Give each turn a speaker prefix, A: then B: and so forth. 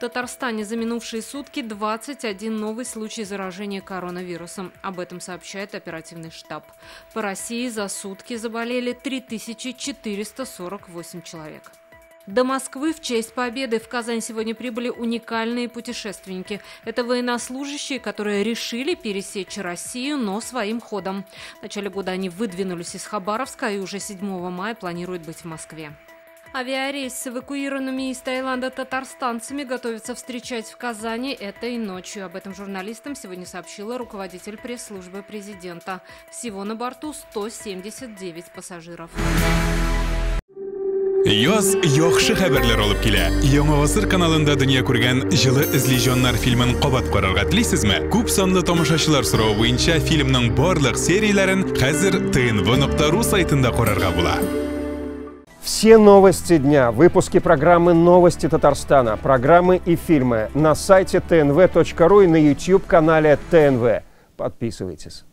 A: Татарстане за минувшие сутки 21 новый случай заражения коронавирусом. Об этом сообщает оперативный штаб. По России за сутки заболели 3448 человек. До Москвы в честь Победы в Казань сегодня прибыли уникальные путешественники. Это военнослужащие, которые решили пересечь Россию, но своим ходом. В начале года они выдвинулись из Хабаровска и уже 7 мая планируют быть в Москве. Авиарейс с эвакуированными из Таиланда татарстанцами готовятся встречать в Казани этой ночью. Об этом журналистам сегодня сообщила руководитель пресс-службы президента. Всего на борту 179 пассажиров.
B: Яз яхшы хәбәрләр алып килә. Яңа гасыр каналында дөнья күргән җылы излиҗаннар фильмын кабат карарга телисезме? Күп санлы тамашачылар соравы буенча фильмның барлык серияләрен хәзер tnv.ru сайтында карарга була.
C: Все новости дня, выпуски программы «Новости Татарстана», программы и фильмы на сайте tnv.ru и на YouTube-канале ТНВ. Подписывайтесь.